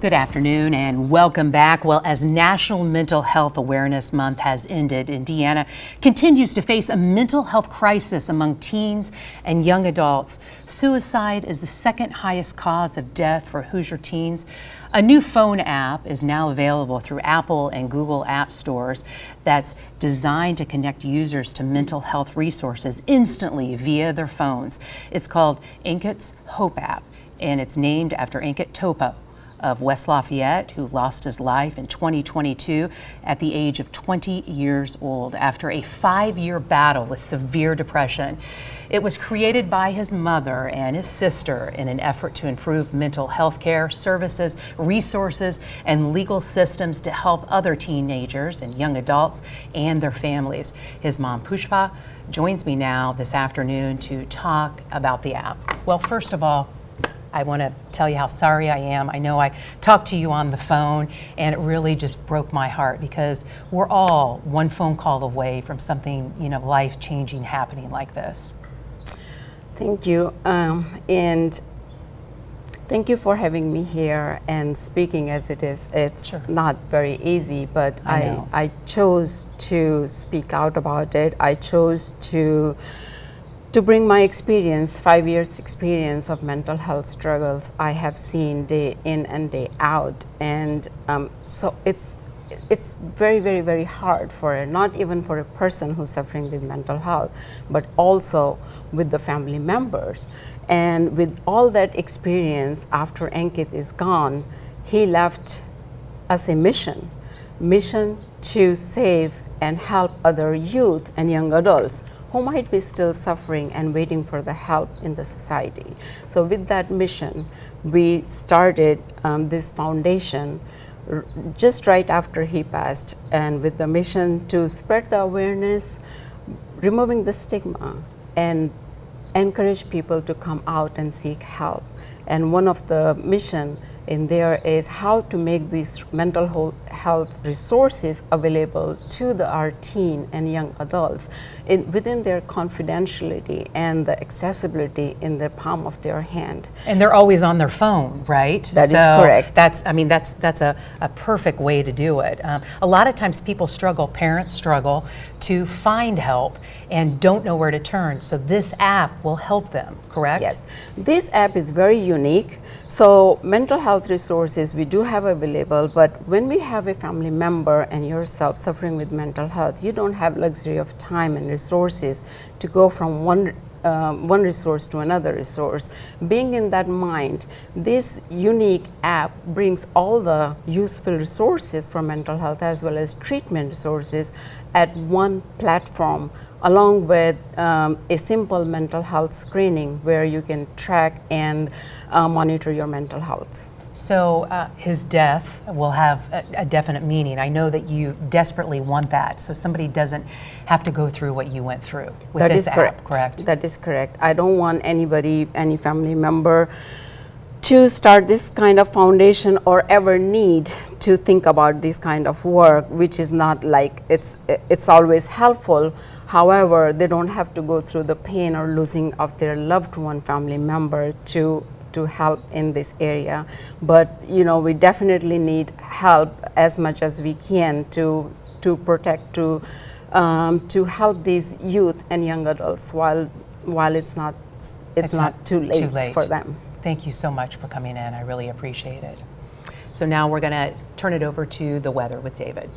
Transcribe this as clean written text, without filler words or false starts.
Good afternoon and welcome back. Well, as National Mental Health Awareness Month has ended, Indiana continues to face a mental health crisis among teens and young adults. Suicide is the second highest cause of death for Hoosier teens. A new phone app is now available through Apple and Google app stores that's designed to connect users to mental health resources instantly via their phones. It's called Ankit's Hope app, and it's named after Ankit Toppo of West Lafayette, who lost his life in 2022 at the age of 20 years old after a 5-year battle with severe depression. It was created by his mother and his sister in an effort to improve mental health care services, resources, and legal systems to help other teenagers and young adults and their families. His mom, Pushpa, joins me now this afternoon to talk about the app. Well, first of all, I want to tell you how sorry I am. I know I talked to you on the phone and it really just broke my heart because we're all one phone call away from something, life-changing happening like this. Thank you. And thank you for having me here and speaking as it is. It's Sure. not very easy, but I I chose to speak out about it. I chose to bring my experience, 5 years experience of mental health struggles I have seen day in and day out. And so it's very, very, very hard not even for a person who's suffering with mental health, but also with the family members. And with all that experience, after Ankit is gone, he left us a mission to save and help other youth and young adults who might be still suffering and waiting for the help in the society. So with that mission, we started this foundation just right after he passed, and with the mission to spread the awareness, removing the stigma, and encourage people to come out and seek help. And one of the mission in there is how to make these mental health resources available to our teen and young adults within their confidentiality and the accessibility in the palm of their hand. And they're always on their phone, right? That is correct. That's a perfect way to do it. A lot of times parents struggle to find help and don't know where to turn. So this app will help them, correct? Yes. This app is very unique. So mental health resources we do have available, but when we have a family member and yourself suffering with mental health, you don't have luxury of time and resources to go from one resource to another resource. Being in that mind, this unique app brings all the useful resources for mental health as well as treatment resources at one platform, along with a simple mental health screening where you can track and monitor your mental health. So his death will have a definite meaning. I know that you desperately want that, so somebody doesn't have to go through what you went through with this app, correct? That is correct. I don't want any family member to start this kind of foundation or ever need to think about this kind of work, which is not like it's always helpful. However, they don't have to go through the pain or losing of their loved one family member to help in this area. But we definitely need help as much as we can to protect, to help these youth and young adults while it's not too late for them. Thank you so much for coming in. I really appreciate it. So now we're going to turn it over to the weather with David.